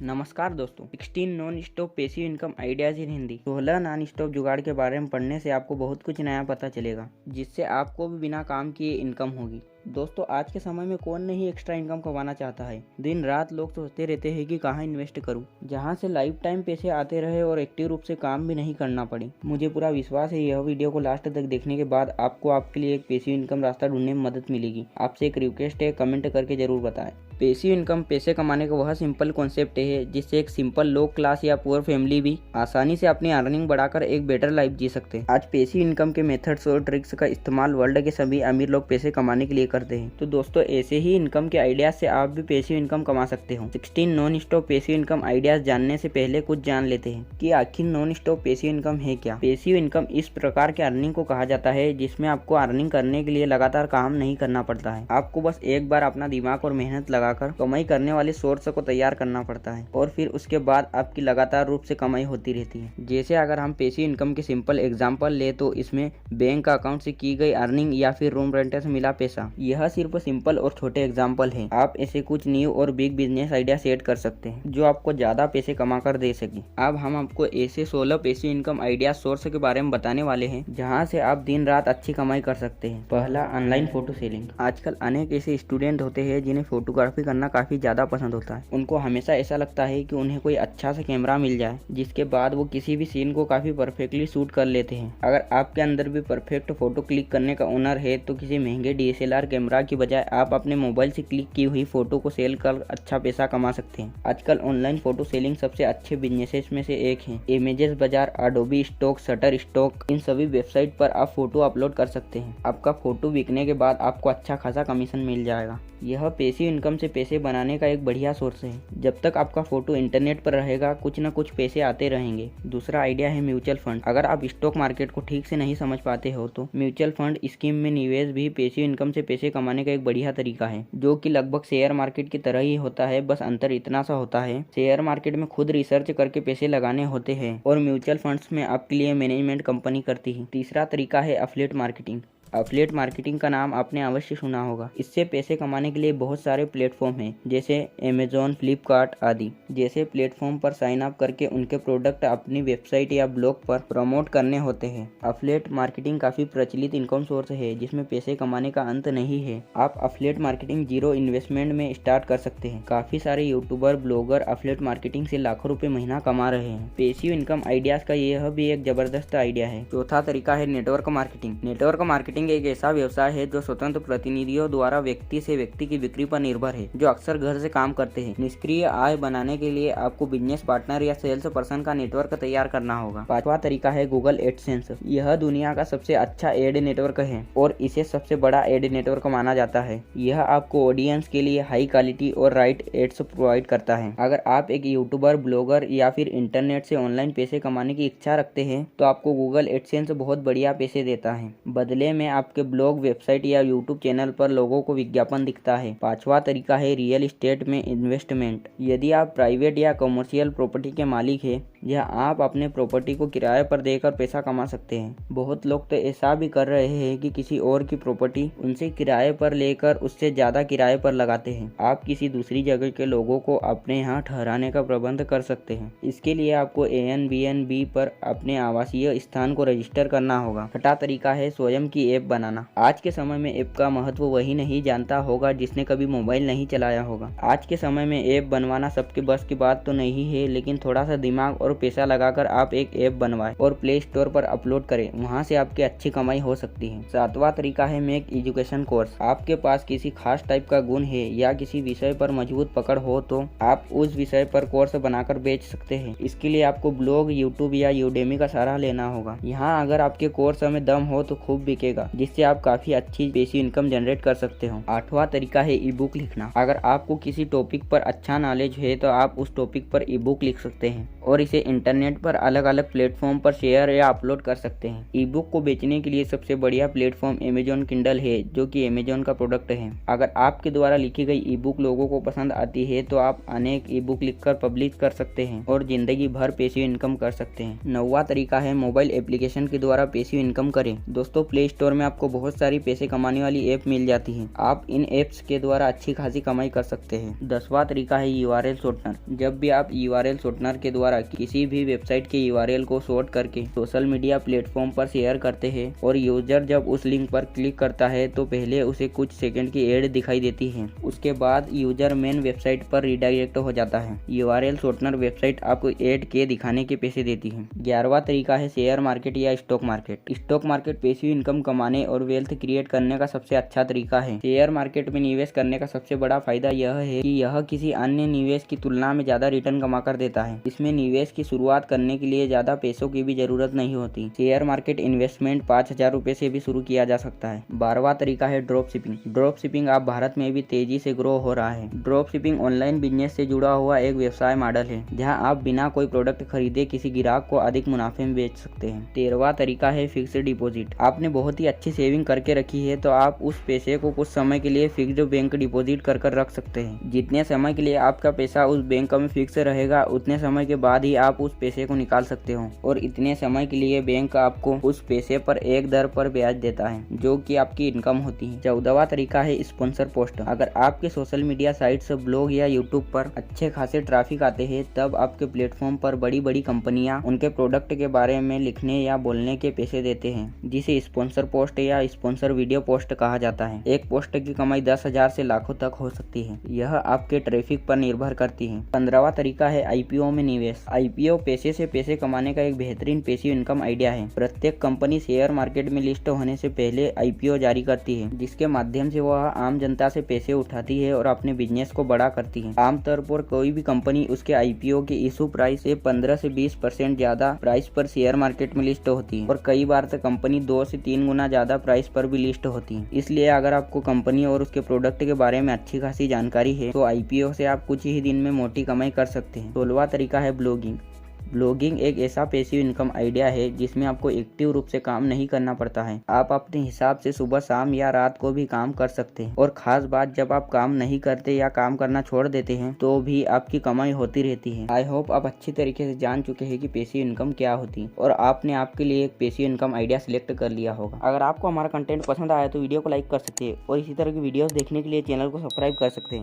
नमस्कार दोस्तों, 16 non stop passive income ideas in Hindi. 16 non stop जुगाड़ के बारे में पढ़ने से आपको बहुत कुछ नया पता चलेगा, जिससे आपको भी बिना काम किए इनकम होगी। दोस्तों, आज के समय में कौन नहीं एक्स्ट्रा इनकम कमाना चाहता है। दिन रात लोग सोचते रहते हैं कि कहाँ इन्वेस्ट करूँ, जहाँ से लाइफ टाइम पैसे आते रहे और एक्टिव रूप से काम भी नहीं करना पड़े। मुझे पूरा विश्वास है यह वीडियो को लास्ट तक देखने के बाद आपको आपके लिए एक पैसिव इनकम रास्ता ढूंढने में मदद मिलेगी। आपसे एक रिक्वेस्ट है, कमेंट करके जरूर बताएं। पैसिव इनकम पैसे कमाने का वह सिंपल कॉन्सेप्ट है जिससे एक सिंपल लो क्लास या पुअर फैमिली भी आसानी से अपनी अर्निंग बढ़ाकर एक बेटर लाइफ जी सकते हैं। आज पैसिव इनकम के मेथड्स और ट्रिक्स का इस्तेमाल वर्ल्ड के सभी अमीर लोग पैसे कमाने के लिए करते हैं। तो दोस्तों, ऐसे ही इनकम के आइडियाज से आप भी पैसिव इनकम कमा सकते हो। 16 non stop passive income ideas जानने से पहले कुछ जान लेते हैं कि आखिर नॉन स्टॉप पैसिव इनकम है क्या। पैसिव इनकम इस प्रकार के अर्निंग को कहा जाता है जिसमें आपको अर्निंग करने के लिए लगातार काम नहीं करना पड़ता है। आपको बस एक बार अपना दिमाग और मेहनत लगाकर कमाई करने वाले सोर्स को तैयार करना पड़ता है और फिर उसके बाद आपकी लगातार रूप से कमाई होती रहती है। जैसे अगर हम पैसिव इनकम के सिंपल एग्जांपल ले तो इसमें बैंक अकाउंट से की गई अर्निंग या फिर रूम रेंट से मिला पैसा। यह सिर्फ सिंपल और छोटे एग्जांपल हैं। आप ऐसे कुछ न्यू और बिग बिजनेस आइडिया सेट कर सकते हैं जो आपको ज्यादा पैसे कमा कर दे सके। अब हम आपको ऐसे 16 पैसिव इनकम आइडिया सोर्स के बारे में बताने वाले हैं जहाँ से आप दिन रात अच्छी कमाई कर सकते हैं। पहला, ऑनलाइन फोटो सेलिंग। आजकल अनेक ऐसे स्टूडेंट होते हैं जिन्हें फोटोग्राफी करना काफी ज्यादा पसंद होता है। उनको हमेशा ऐसा लगता है कि उन्हें कोई अच्छा सा कैमरा मिल जाए जिसके बाद वो किसी भी सीन को काफी परफेक्टली शूट कर लेते हैं। अगर आपके अंदर भी परफेक्ट फोटो क्लिक करने का हुनर है तो किसी महंगे DSLR कैमरा की बजाय आप अपने मोबाइल से क्लिक की हुई फोटो को सेल कर अच्छा पैसा कमा सकते हैं। आजकल ऑनलाइन फोटो सेलिंग सबसे अच्छे बिजनेसेस में से एक है। इमेजेस बाजार, एडोबी स्टॉक, शटर स्टॉक, इन सभी वेबसाइट पर आप फोटो अपलोड कर सकते हैं। आपका फोटो बिकने के बाद आपको अच्छा खासा कमीशन मिल जाएगा। यह पैसिव इनकम से पैसे बनाने का एक बढ़िया सोर्स है। जब तक आपका फोटो इंटरनेट पर रहेगा कुछ न कुछ पैसे आते रहेंगे। दूसरा आइडिया है म्यूचुअल फंड। अगर आप स्टॉक मार्केट को ठीक से नहीं समझ पाते हो तो म्यूचुअल फंड स्कीम में निवेश भी पैसिव इनकम से पैसे कमाने का एक बढ़िया तरीका है, जो कि लगभग शेयर मार्केट की तरह ही होता है। बस अंतर इतना सा होता है, शेयर मार्केट में खुद रिसर्च करके पैसे लगाने होते हैं और म्यूचुअल फंड्स में आपके लिए मैनेजमेंट कंपनी करती है। तीसरा तरीका है एफिलिएट मार्केटिंग। एफिलिएट मार्केटिंग का नाम आपने अवश्य सुना होगा। इससे पैसे कमाने के लिए बहुत सारे प्लेटफॉर्म हैं, जैसे अमेज़न, फ्लिपकार्ट आदि। जैसे प्लेटफॉर्म पर साइन अप करके उनके प्रोडक्ट अपनी वेबसाइट या ब्लॉग पर प्रमोट करने होते हैं। एफिलिएट मार्केटिंग काफी प्रचलित इनकम सोर्स है जिसमें पैसे कमाने का अंत नहीं है। आप एफिलिएट मार्केटिंग जीरो इन्वेस्टमेंट में स्टार्ट कर सकते हैं। काफी सारे यूट्यूबर, ब्लॉगर एफिलिएट मार्केटिंग से लाखों रुपए महीना कमा रहे हैं। पैसिव इनकम आइडियाज का यह भी एक जबरदस्त आइडिया है। चौथा तरीका है नेटवर्क मार्केटिंग। नेटवर्क मार्केटिंग एक ऐसा व्यवसाय है जो स्वतंत्र प्रतिनिधियों द्वारा व्यक्ति से व्यक्ति की बिक्री पर निर्भर है, जो अक्सर घर से काम करते हैं। निष्क्रिय आय बनाने के लिए आपको बिजनेस पार्टनर या सेल्स पर्सन का नेटवर्क तैयार करना होगा। पांचवा तरीका है गूगल एडसेंस। यह दुनिया का सबसे अच्छा एड नेटवर्क है और इसे सबसे बड़ा एड नेटवर्क माना जाता है। यह आपको ऑडियंस के लिए हाई क्वालिटी और राइट एड्स प्रोवाइड करता है। अगर आप एक यूट्यूबर, ब्लॉगर या फिर इंटरनेट से ऑनलाइन पैसे कमाने की इच्छा रखते हैं तो आपको गूगल एडसेंस बहुत बढ़िया पैसे देता है। बदले में आपके ब्लॉग, वेबसाइट या यूट्यूब चैनल पर लोगों को विज्ञापन दिखता है। पांचवा तरीका है रियल एस्टेट में इन्वेस्टमेंट। यदि आप प्राइवेट या कमर्शियल प्रॉपर्टी के मालिक हैं, जहां आप अपने प्रॉपर्टी को किराए पर देकर पैसा कमा सकते हैं। बहुत लोग तो ऐसा भी कर रहे हैं कि किसी और की प्रॉपर्टी उनसे किराए पर लेकर उससे ज्यादा किराए पर लगाते हैं। आप किसी दूसरी जगह के लोगों को अपने यहाँ ठहराने का प्रबंध कर सकते हैं। इसके लिए आपको Airbnb पर अपने आवासीय स्थान को रजिस्टर करना होगा। छठा तरीका है स्वयं की ऐप बनाना। आज के समय में ऐप का महत्व वही नहीं जानता होगा जिसने कभी मोबाइल नहीं चलाया होगा। आज के समय में ऐप बनवाना सबके बस की बात तो नहीं है, लेकिन थोड़ा सा दिमाग और पैसा लगाकर आप एक ऐप बनवाएं और प्ले स्टोर पर अपलोड करें। वहां से आपकी अच्छी कमाई हो सकती है। सातवां तरीका है मेक एजुकेशन कोर्स। आपके पास किसी खास टाइप का गुण है या किसी विषय पर मजबूत पकड़ हो तो आप उस विषय पर कोर्स बनाकर बेच सकते हैं। इसके लिए आपको ब्लॉग, यूट्यूब या यूडेमी का सहारा लेना होगा। यहाँ अगर आपके कोर्स में दम हो तो खूब बिकेगा, जिससे आप काफी अच्छी पैसिव इनकम जनरेट कर सकते हो। आठवां तरीका है ई बुक लिखना। अगर आपको किसी टॉपिक पर अच्छा नॉलेज है तो आप उस टॉपिक पर ई बुक लिख सकते हैं। और इसे इंटरनेट पर अलग अलग प्लेटफॉर्म पर शेयर या अपलोड कर सकते हैं। ई बुक को बेचने के लिए सबसे बढ़िया प्लेटफॉर्म अमेजॉन किंडल है, जो कि अमेजॉन का प्रोडक्ट है। अगर आपके द्वारा लिखी गई ई बुक लोगों को पसंद आती है तो आप अनेक ई बुक लिखकर पब्लिश कर सकते हैं और जिंदगी भर पैसिव इनकम कर सकते हैं। 9वां तरीका है मोबाइल एप्लीकेशन के द्वारा पैसिव इनकम करें। दोस्तों, प्ले स्टोर में आपको बहुत सारी पैसे कमाने वाली ऐप मिल जाती है। आप इन एप्स के द्वारा अच्छी खासी कमाई कर सकते हैं। 10वां तरीका है यूआरएल शॉर्टनर। जब भी आप यूआरएल शॉर्टनर के द्वारा किसी भी वेबसाइट के यूआरएल को शॉर्ट करके सोशल मीडिया प्लेटफॉर्म पर शेयर करते हैं और यूजर जब उस लिंक पर क्लिक करता है तो पहले उसे कुछ सेकंड की एड दिखाई देती है, उसके बाद यूजर मेन वेबसाइट पर रिडायरेक्ट हो जाता है। यूआरएल शॉर्टनर वेबसाइट आपको एड के दिखाने के पैसे देती है। 11वां तरीका है शेयर मार्केट या stock market. Stock market passive income कमाने और वेल्थ क्रिएट करने का सबसे अच्छा तरीका है। शेयर मार्केट में निवेश करने का सबसे बड़ा फायदा यह है कि यह किसी अन्य निवेश की तुलना में ज्यादा रिटर्न कमा कर देता है। इसमें निवेश की शुरुआत करने के लिए ज्यादा पैसों की भी जरूरत नहीं होती। शेयर मार्केट इन्वेस्टमेंट 5,000 रुपए से भी शुरू किया जा सकता है। 12वां तरीका है ड्रॉप शिपिंग। ड्रॉप शिपिंग आप भारत में भी तेजी से ग्रो हो रहा है। ड्रॉप शिपिंग ऑनलाइन बिजनेस से जुड़ा हुआ एक व्यवसाय मॉडल है, जहां आप बिना कोई प्रोडक्ट खरीदे किसी ग्राहक को अधिक मुनाफे में बेच सकते हैं। 13वां तरीका है फिक्स्ड डिपॉजिट। आपने बहुत ही अच्छी सेविंग करके रखी है तो आप उस पैसे को कुछ समय के लिए फिक्स्ड बैंक डिपॉजिट कर रख सकते हैं। जितने समय के लिए आपका पैसा उस बैंक में फिक्स रहेगा, उतने समय के बाद ही आप उस पैसे को निकाल सकते हो और इतने समय के लिए बैंक आपको उस पैसे पर एक दर पर ब्याज देता है, जो कि आपकी इनकम होती है। 14वां तरीका है स्पॉन्सर पोस्ट। अगर आपके सोशल मीडिया साइट्स, ब्लॉग या यूट्यूब पर अच्छे खासे ट्रैफिक आते हैं, तब आपके प्लेटफॉर्म पर बड़ी बड़ी कंपनियां उनके प्रोडक्ट के बारे में लिखने या बोलने के पैसे देते हैं, जिसे स्पॉन्सर पोस्ट या स्पॉन्सर वीडियो पोस्ट कहा जाता है। एक पोस्ट की कमाई 10,000 से लाखों तक हो सकती है। यह आपके ट्रैफिक पर निर्भर करती है। 15वां तरीका है आईपीओ में निवेश। आईपीओ पैसे से पैसे कमाने का एक बेहतरीन पैसिव इनकम आइडिया है। प्रत्येक कंपनी शेयर मार्केट में लिस्ट होने से पहले आईपीओ जारी करती है, जिसके माध्यम से वह आम जनता से पैसे उठाती है और अपने बिजनेस को बड़ा करती है। आमतौर पर कोई भी कंपनी उसके आईपीओ के इशू प्राइस से 15 से 20% ज्यादा प्राइस पर शेयर मार्केट में लिस्ट होती है और कई बार तो कंपनी 2 से 3 गुना ज्यादा प्राइस पर भी लिस्ट होती है। इसलिए अगर आपको कंपनी और उसके प्रोडक्ट के बारे में अच्छी खासी जानकारी है तो आईपीओ से आप कुछ ही दिन में मोटी कमाई कर सकते हैं। 16वां तरीका है ब्लॉगिंग। ब्लॉगिंग एक ऐसा पैसिव इनकम आइडिया है जिसमें आपको एक्टिव रूप से काम नहीं करना पड़ता है। आप अपने हिसाब से सुबह, शाम या रात को भी काम कर सकते हैं और खास बात, जब आप काम नहीं करते या काम करना छोड़ देते हैं तो भी आपकी कमाई होती रहती है। आई होप आप अच्छी तरीके से जान चुके हैं कि पैसिव इनकम क्या होती है और आपने आपके लिए एक पैसिव इनकम आइडिया सिलेक्ट कर लिया होगा। अगर आपको हमारा कंटेंट पसंद आया तो वीडियो को लाइक कर सकते हैं और इसी तरह की वीडियोस देखने के लिए चैनल को सब्सक्राइब कर सकते हैं।